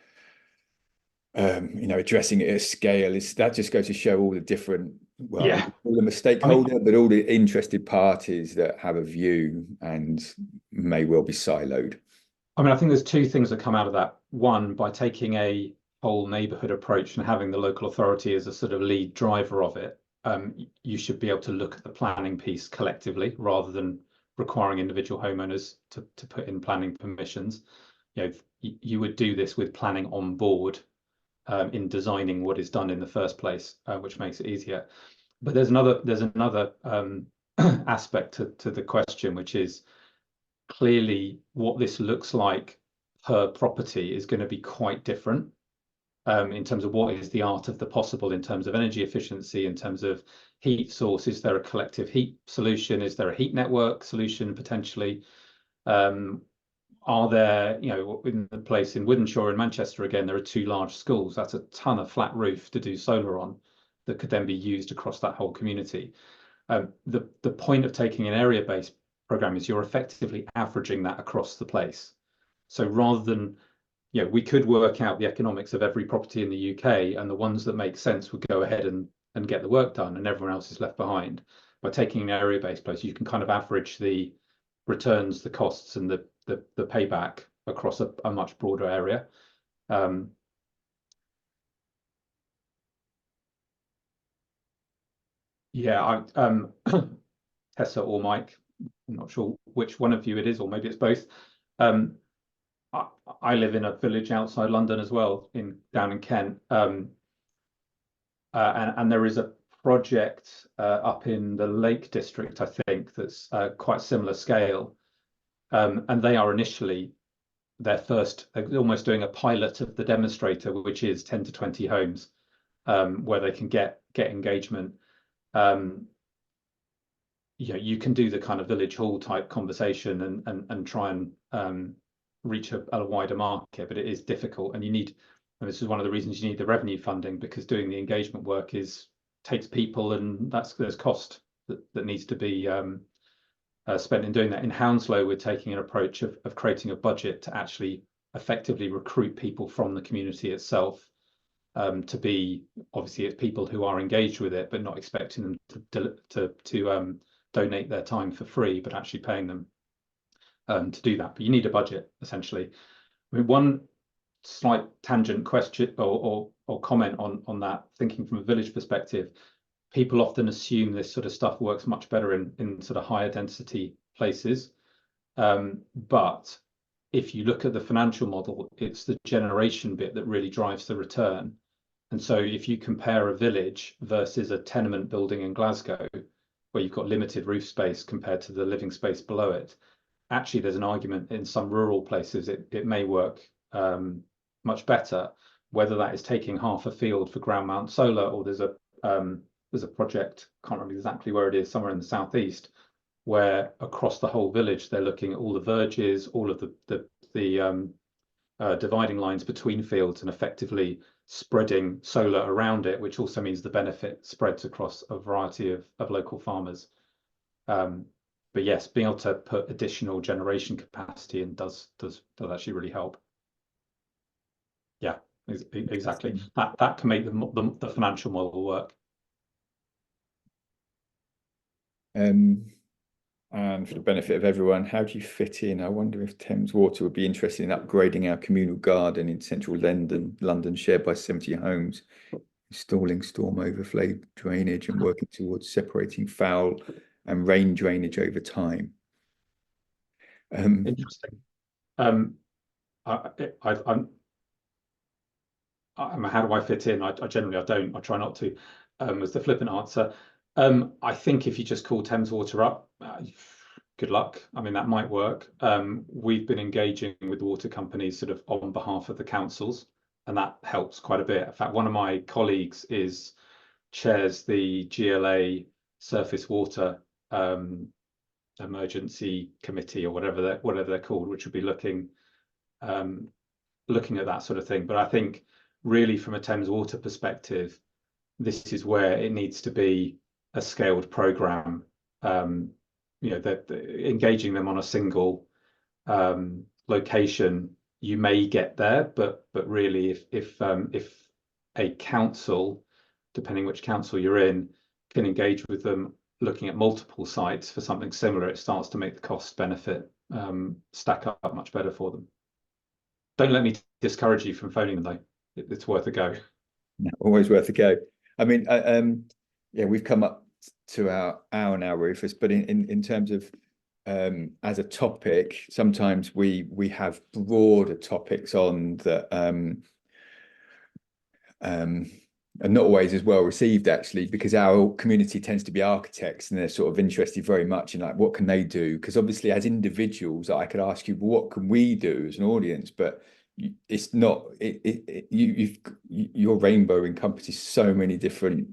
addressing it at scale. That just goes to show all the different, yeah, all the stakeholder, but all the interested parties that have a view and may well be siloed. I mean, I think there's two things that come out of that. One, by taking a whole neighbourhood approach and having the local authority as a sort of lead driver of it, you should be able to look at the planning piece collectively rather than requiring individual homeowners to put in planning permissions. You would do this with planning on board in designing what is done in the first place, which makes it easier. But there's another aspect to the question, which is clearly what this looks like per property is going to be quite different in terms of what is the art of the possible in terms of energy efficiency, in terms of heat source. Is there a collective heat solution? Is there a heat network solution potentially? Are there, in the place in Wythenshawe in Manchester, again, there are 2 large schools. That's a ton of flat roof to do solar on that could then be used across that whole community. The point of taking an area-based program is you're effectively averaging that across the place. So rather than, we could work out the economics of every property in the UK, and the ones that make sense would go ahead and get the work done, and everyone else is left behind. By taking an area-based place, you can kind of average the returns, the costs, and the payback across a much broader area. Yeah, Tessa or Mike, I'm not sure which one of you it is, or maybe it's both. I live in a village outside London as well, down in Kent, and there is a project up in the Lake District, I think, that's quite similar scale, and they are initially almost doing a pilot of the demonstrator, which is 10 to 20 homes, where they can get engagement. You can do the kind of village hall type conversation and try and reach a wider market, but it is difficult, and this is one of the reasons you need the revenue funding, because doing the engagement work takes people, and there's cost that needs to be spent in doing that. In Hounslow, we're taking an approach of creating a budget to actually effectively recruit people from the community itself, to be, obviously, it's people who are engaged with it, but not expecting them to donate their time for free, but actually paying them to do that. But you need a budget, essentially. I mean, one slight tangent question or comment on that, thinking from a village perspective, people often assume this sort of stuff works much better in sort of higher density places. But if you look at the financial model, it's the generation bit that really drives the return. And so if you compare a village versus a tenement building in Glasgow, where you've got limited roof space compared to the living space below it, actually there's an argument in some rural places it may work much better, whether that is taking half a field for ground mount solar, or there's a project, can't remember exactly where it is, somewhere in the southeast, where across the whole village they're looking at all the verges, all of the dividing lines between fields, and effectively spreading solar around it, which also means the benefit spreads across a variety of local farmers. But yes, being able to put additional generation capacity in does actually really help. Yeah, exactly. That can make the financial model work. And for the benefit of everyone, how do you fit in? I wonder if Thames Water would be interested in upgrading our communal garden in central London shared by 70 homes, installing storm overflow drainage and working towards separating foul and rain drainage over time. Interesting. How do I fit in? I generally I don't. I try not to. As the flippant answer. I think if you just call Thames Water up, good luck. I mean, that might work. We've been engaging with water companies sort of on behalf of the councils, and that helps quite a bit. In fact, one of my colleagues chairs the GLA surface water emergency committee, or whatever they're called, which would be looking at that sort of thing. But I think really from a Thames Water perspective, this is where it needs to be a scaled program. Engaging them on a single location, you may get there, but really if a council, depending which council you're in, can engage with them looking at multiple sites for something similar, it starts to make the cost benefit stack up much better for them. Don't let me discourage you from phoning them though. It's worth a go. Always worth a go. I mean, yeah, we've come up to our hour now, Rufus, but in terms of as a topic, sometimes we have broader topics on that are not always as well received, actually, because our community tends to be architects and they're sort of interested very much in like what can they do, because obviously as individuals I could ask you, well, what can we do as an audience, but it's not your rainbow encompasses so many different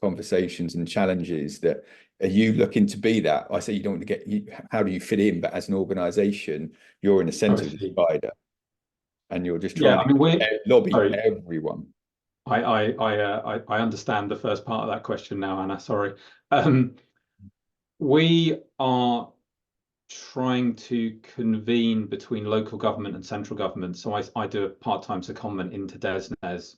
conversations and challenges. That are you looking to be that? I say you don't want to get how do you fit in, but as an organization you're in the center of the spider and you're just trying to lobby everyone. I understand the first part of that question now, Anna. Sorry. We are trying to convene between local government and central government. So I do a part-time secondment into DESNES,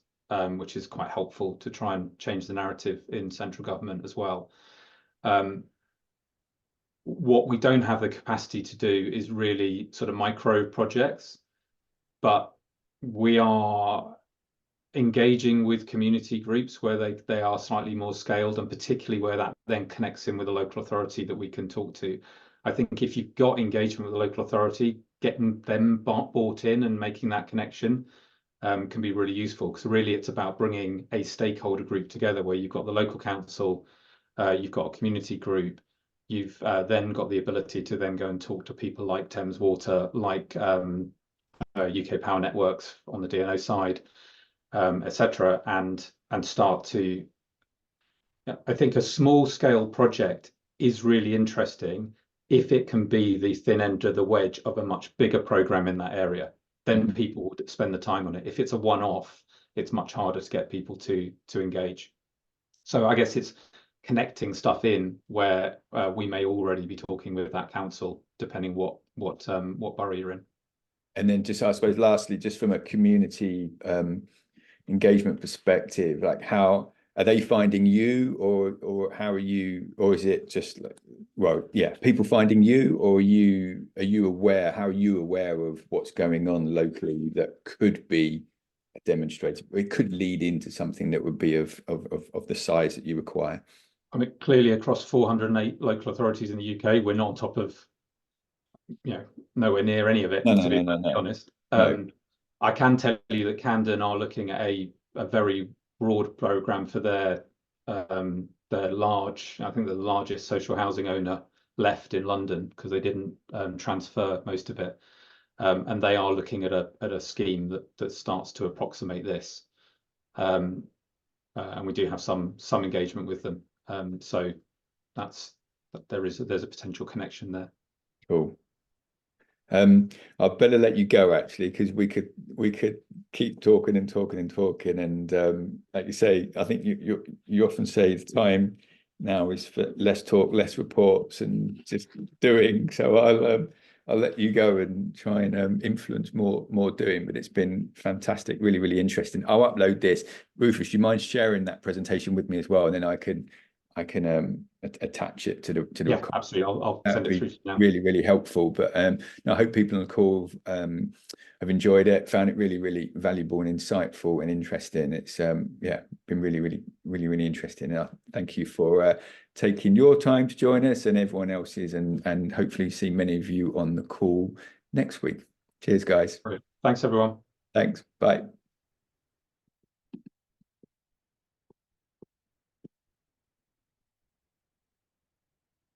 which is quite helpful to try and change the narrative in central government as well. What we don't have the capacity to do is really sort of micro projects, but we are engaging with community groups where they are slightly more scaled, and particularly where that then connects in with a local authority that we can talk to. I think if you've got engagement with a local authority, getting them bought in and making that connection can be really useful, because really it's about bringing a stakeholder group together where you've got the local council, you've got a community group, you've then got the ability to then go and talk to people like Thames Water, like UK Power Networks on the DNO side, etc., and start to. I think a small scale project is really interesting if it can be the thin end of the wedge of a much bigger program in that area. Then people would spend the time on it. If it's a one-off, it's much harder to get people to engage. So I guess it's connecting stuff in where we may already be talking with that council, depending what borough you're in. And then just, I suppose, lastly, just from a community engagement perspective, like how are they finding you, or how are you, or is it just like, well, yeah, people finding you, or are you aware, how are you aware of what's going on locally that could be demonstrated? It could lead into something that would be of the size that you require. I mean, clearly across 408 local authorities in the UK, we're not on top of, nowhere near any of it, to be honest. I can tell you that Camden are looking at a very broad programme for their large, I think the largest social housing owner left in London, because they didn't transfer most of it. And they are looking at a scheme that starts to approximate this. And we do have some engagement with them. So there's a potential connection there. Cool. I'd better let you go, actually, because we could keep talking and talking and talking, and like you say, I think you often say the time now is for less talk, less reports, and just doing. So I'll let you go and try and influence more doing. But it's been fantastic, really, really interesting. I'll upload this. Rufus, do you mind sharing that presentation with me as well, and then I can attach it to the Yeah, absolutely. I'll send it through to you now. Really, really helpful. But I hope people on the call have enjoyed it, found it really, really valuable and insightful and interesting. It's been really, really, really, really interesting. Thank you for taking your time to join us and everyone else's, and hopefully see many of you on the call next week. Cheers, guys. Brilliant. Thanks, everyone. Thanks. Bye.